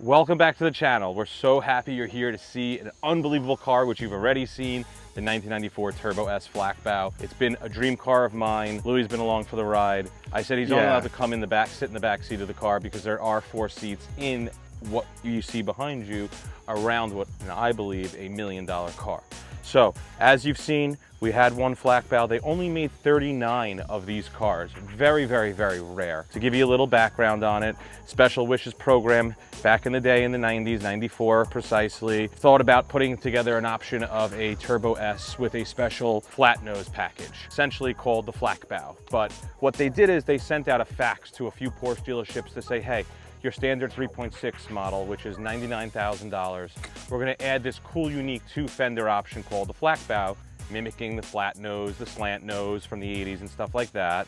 Welcome back to the channel. We're so happy you're here to see an unbelievable car, which you've already seen, the 1994 Turbo S Flachbau. It's been a dream car of mine. Louis has been along for the ride. I said he's only allowed to come in the back, sit in the back seat of the car because there are 4 seats in what you see behind you around what I believe $1 million car. So as you've seen, we had one Flachbau. They only made 39 of these cars. Very, very, very rare. To give you a little background on it, Special Wishes program back in the day in the 90s, 94 precisely, thought about putting together an option of a Turbo S with a special flat nose package, essentially called the Flachbau. But what they did is they sent out a fax to a few Porsche dealerships to say, hey, your standard 3.6 model, which is $99,000, we're gonna add this cool, unique 2-fender option called the Flachbau, mimicking the flat nose, the slant nose from the 80s and stuff like that.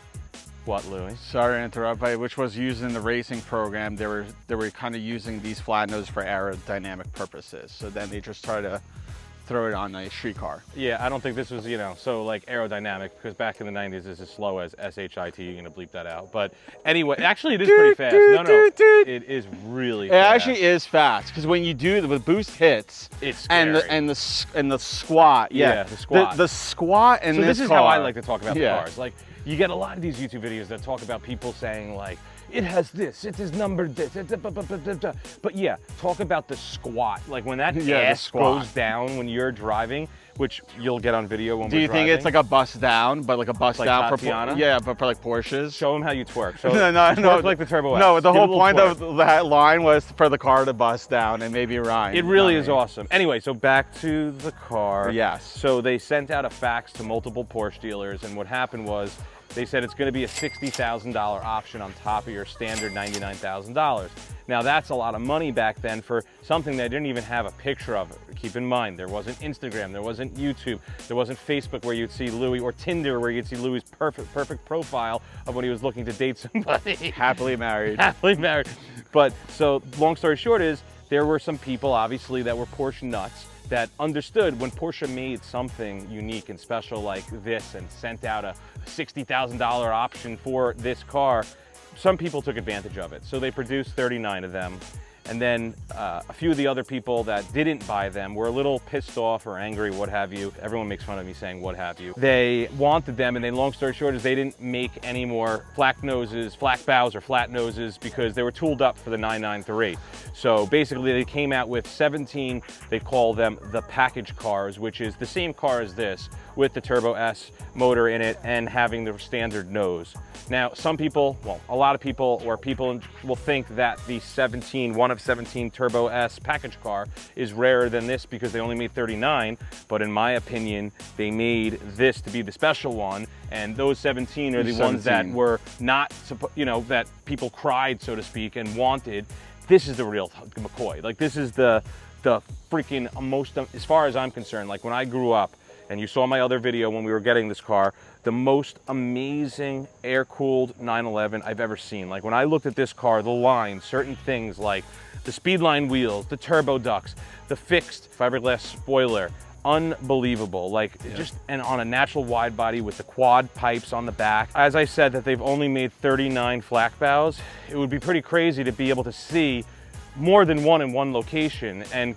What, Louis? Sorry to interrupt, which was used in the racing program. They were kind of using these flat noses for aerodynamic purposes. So then they just tried to throw it on a street car. Yeah, I don't think this was, so like aerodynamic, because back in the 90s it's as slow as SHIT. You're gonna bleep that out. But anyway, actually it is pretty fast. No, it is really fast. It actually is fast, because when you do the boost hits, it's scary. and the squat, the squat. The squat in this is car, how I like to talk about the cars. Like, you get a lot of these YouTube videos that talk about people saying like, it has this, it is numbered this, but yeah, talk about the squat. Like when that ass goes down when you're driving, which you'll get on video when we're driving. Do you think it's like a bust down, but like a bust like down Tatiana? but for like Porsches? Show them how you twerk. No, like the Turbo S. No, the whole point of that line was for the car to bust down and maybe rhyme. It really is awesome. Anyway, so back to the car. Yes. So they sent out a fax to multiple Porsche dealers, and what happened was they said it's going to be a $60,000 option on top of your standard $99,000. Now that's a lot of money back then for something they didn't even have a picture of. Keep in mind, there wasn't Instagram, there wasn't YouTube, there wasn't Facebook where you'd see Louis, or Tinder where you'd see Louis' perfect profile of when he was looking to date somebody. Happily married. Happily married. But so long story short is, there were some people obviously that were Porsche nuts that understood when Porsche made something unique and special like this and sent out a $60,000 option for this car, some people took advantage of it. So they produced 39 of them. And then a few of the other people that didn't buy them were a little pissed off or angry, what have you. Everyone makes fun of me saying what have you. They wanted them, and then long story short is they didn't make any more Flachbaus or flat noses because they were tooled up for the 993. So basically they came out with 17, they call them the package cars, which is the same car as this with the Turbo S motor in it and having the standard nose. Now, some people, well, a lot of people will think that the 1 of 17 Turbo S package car is rarer than this because they only made 39, but in my opinion, they made this to be the special one, and those 17 are the ones that were not, that people cried, so to speak, and wanted. This is the real McCoy. Like, this is the freaking most, as far as I'm concerned, like when I grew up, and you saw my other video when we were getting this car, the most amazing air-cooled 911 I've ever seen. Like when I looked at this car, the line, certain things like the Speedline wheels, the turbo ducts, the fixed fiberglass spoiler, unbelievable. Like just, and on a natural wide body with the quad pipes on the back. As I said that they've only made 39 Flachbaus, it would be pretty crazy to be able to see more than one in one location. And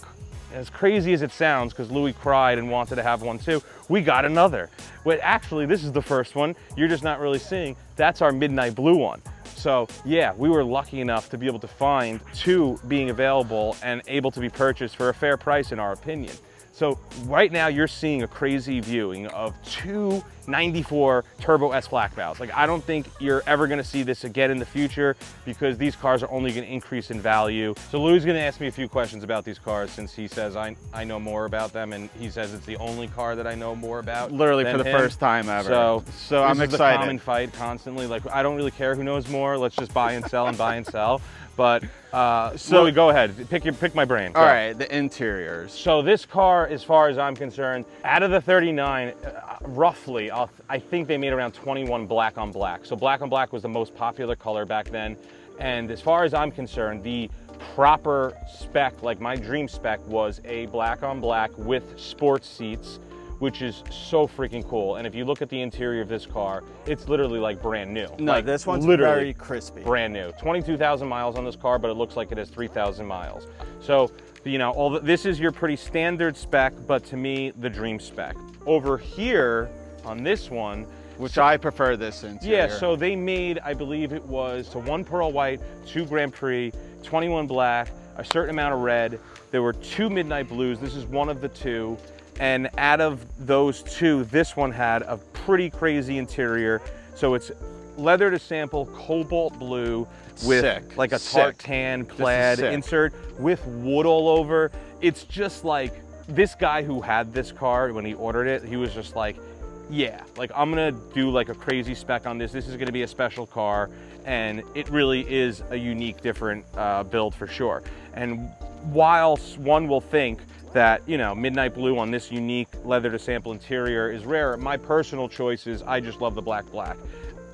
as crazy as it sounds, because Louis cried and wanted to have one too, we got another. But actually, this is the first one you're just not really seeing. That's our midnight blue one. So yeah, we were lucky enough to be able to find 2 being available and able to be purchased for a fair price in our opinion. So right now you're seeing a crazy viewing of 2 94 Turbo S Flachbaus. Like, I don't think you're ever gonna see this again in the future because these cars are only gonna increase in value. So Louis is gonna ask me a few questions about these cars since he says I know more about them, and he says it's the only car that I know more about. Literally for the first time ever. So I'm excited. The common fight constantly. Like, I don't really care who knows more. Let's just buy and sell and buy and sell. But Louis, go ahead. Pick my brain. All right, the interiors. So this car, as far as I'm concerned, out of the 39, roughly, I think they made around 21 black on black. So black on black was the most popular color back then. And as far as I'm concerned, the proper spec, like my dream spec, was a black on black with sports seats, which is so freaking cool. And if you look at the interior of this car, it's literally like brand new. No, like, this one's literally very crispy. Brand new. 22,000 miles on this car, but it looks like it has 3,000 miles. So, you know, this is your pretty standard spec, but to me, the dream spec. Over here on this one, which I prefer this interior. Yeah, so they made, I believe it was, so 1 pearl white, 2 Grand Prix, 21 black, a certain amount of red. There were 2 midnight blues. This is one of the 2. And out of those 2, this one had a pretty crazy interior. So it's leather to sample, cobalt blue with like a tartan plaid insert with wood all over. It's just like, this guy who had this car, when he ordered it, he was just like, yeah, like I'm gonna do like a crazy spec on this. This is gonna be a special car, and it really is a unique, different build for sure. And whilst one will think that, you know, midnight blue on this unique leather to sample interior is rare, my personal choice is I just love the black.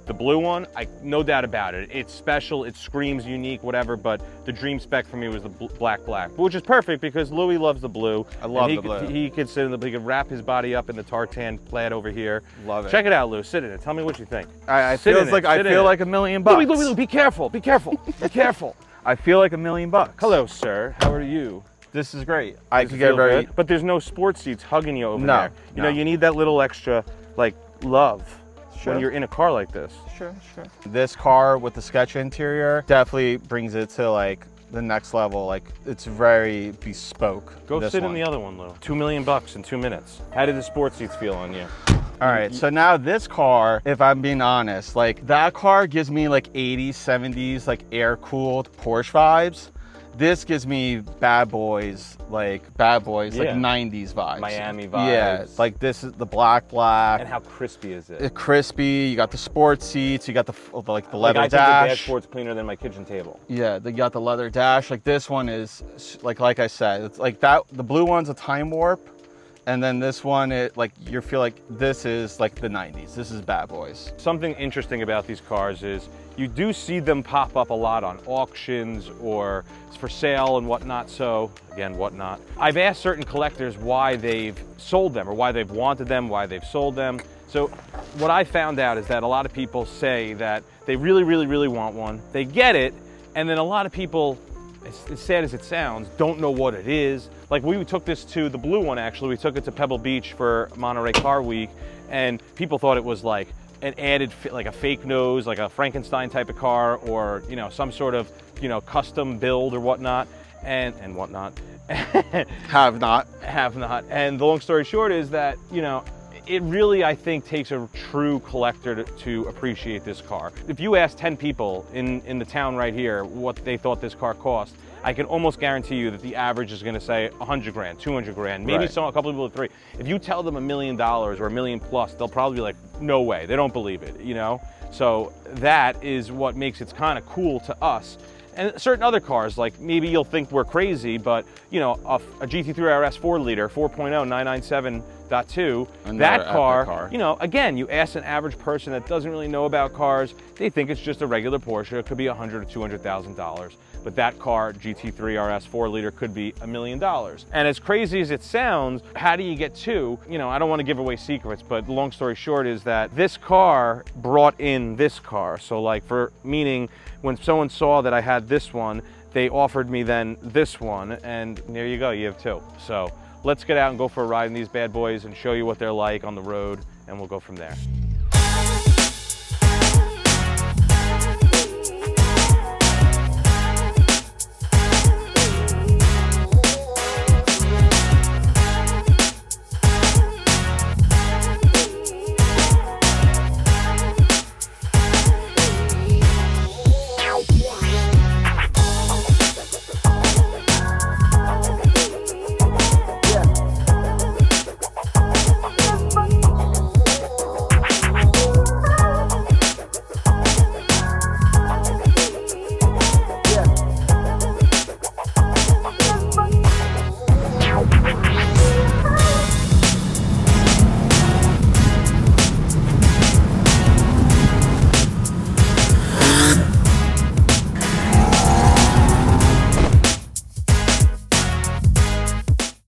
The blue one, no doubt about it. It's special, it screams unique, whatever, but the dream spec for me was the black, which is perfect because Louis loves the blue. I love the blue. He could sit in the, he could wrap his body up in the tartan plaid over here. Love it. Check it out, Lou, sit in it. Tell me what you think. I feel like $1 million. Louis, be careful, be careful, be careful. I feel like $1 million. Hello, sir, how are you? This is great. I could get very good? But there's no sports seats hugging you over there. You know, you need that little extra, like, love. When you're in a car like this. Sure. This car with the sketch interior definitely brings it to like the next level. Like it's very bespoke. Go sit in the other one, Lou. $2 million in 2 minutes. How did the sports seats feel on you? All right, so now this car, if I'm being honest, like that car gives me like 80s, 70s, like air-cooled Porsche vibes. This gives me bad boys, like 90s vibes. Miami vibes. Yeah, like this is the black. And how crispy is it? It's crispy, you got the sports seats, you got the leather like I dash. think the dashboard's cleaner than my kitchen table. Yeah, you got the leather dash. Like this one is, like I said, it's like that, the blue one's a time warp. And then this one, you feel like this is like the 90s. This is bad boys. Something interesting about these cars is you do see them pop up a lot on auctions or for sale and whatnot. So again, whatnot. I've asked certain collectors why they've sold them or why they've wanted them, why they've sold them. So what I found out is that a lot of people say that they really want one. They get it, and then a lot of people, as sad as it sounds, don't know what it is. Like we took this to the blue one, actually. We took it to Pebble Beach for Monterey Car Week, and people thought it was like an added, like a fake nose, like a Frankenstein type of car, or, you know, some sort of, you know, custom build or whatnot, and whatnot. Have not. And the long story short is that, you know, it really, I think, takes a true collector to appreciate this car. If you ask 10 people in the town right here what they thought this car cost, I can almost guarantee you that the average is going to say 100 grand, 200 grand, maybe a couple of people at 3. If you tell them $1 million or $1 million plus, they'll probably be like, no way, they don't believe it, you know? So that is what makes it kind of cool to us. And certain other cars, like maybe you'll think we're crazy, but you know, a GT3 RS 4-liter, 4.0, 997.2, that car, you know, again, you ask an average person that doesn't really know about cars, they think it's just a regular Porsche. It could be $100,000 to $200,000. But that car, GT3 RS 4-liter, could be $1 million. And as crazy as it sounds, how do you get to? You know, I don't want to give away secrets, but the long story short is that this car brought in this car. So like meaning when someone saw that I had this one, they offered me then this one, and there you go, you have 2. So let's get out and go for a ride in these bad boys and show you what they're like on the road, and we'll go from there.